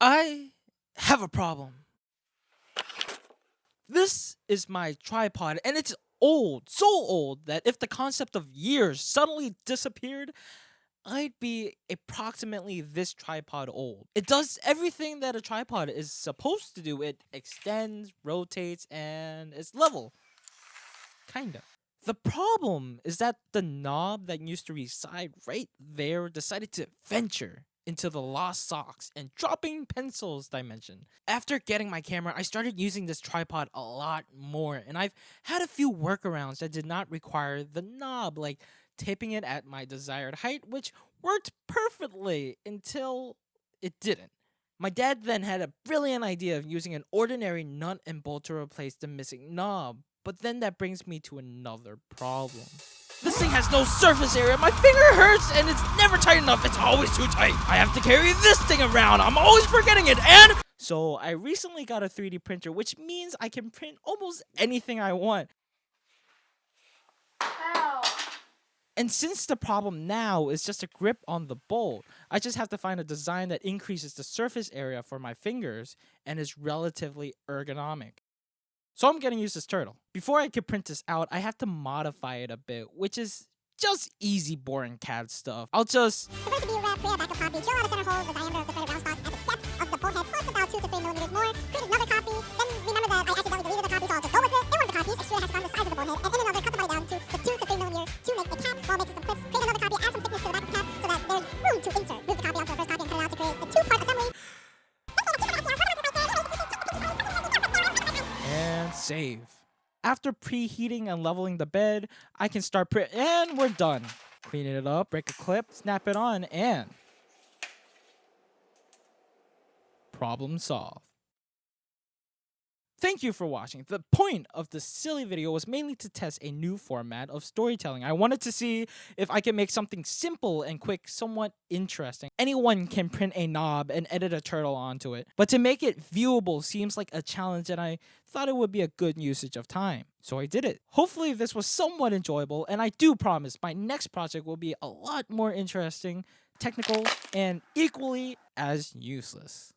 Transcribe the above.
I have a problem. This is my tripod, and it's old, so old that if the concept of years suddenly disappeared, I'd be approximately this tripod old. It does everything that a tripod is supposed to do. It extends, rotates, and is level. Kinda. The problem is that the knob that used to reside right there decided to venture into the lost socks and dropping pencils dimension. After getting my camera, I started using this tripod a lot more, and I've had a few workarounds that did not require the knob, like taping it at my desired height, which worked perfectly until it didn't. My dad then had a brilliant idea of using an ordinary nut and bolt to replace the missing knob, but then that brings me to another problem. This thing has no surface area, my finger hurts, and it's never tight enough, it's always too tight. I have to carry this thing around, I'm always forgetting it, and... So I recently got a 3D printer, which means I can print almost anything I want. Ow. And since the problem now is just a grip on the bolt, I just have to find a design that increases the surface area for my fingers and is relatively ergonomic. So I'm gonna use this turtle. Before I can print this out, I have to modify it a bit, which is just easy boring CAD stuff. I'll just... Supposed to be a wrap, clear backup copy, drill out a center hole, the diameter of the threaded round stock at the depth of the bolt head, plus about 2 to 3 millimeters more, create another copy, then remember that I accidentally deleted the copy, so I'll just go with it. In one of the copies, extrude has gone the size of the bolt head, and in another, cut the body down to the 2 to 3 millimeter to make a cap, while making some clips. Create another copy, add some thickness to the back of the cap, so that there's room to insert. Move the copy onto the first copy and cut it out to create the two-part assembly. and save. After preheating and leveling the bed, I can start print, and we're done. Cleaning it up, break a clip, snap it on, and problem solved. Thank you for watching. The point of this silly video was mainly to test a new format of storytelling. I wanted to see if I can make something simple and quick, somewhat interesting. Anyone can print a knob and edit a turtle onto it, but to make it viewable seems like a challenge, and I thought it would be a good usage of time. So I did it. Hopefully this was somewhat enjoyable, and I do promise my next project will be a lot more interesting, technical, and equally as useless.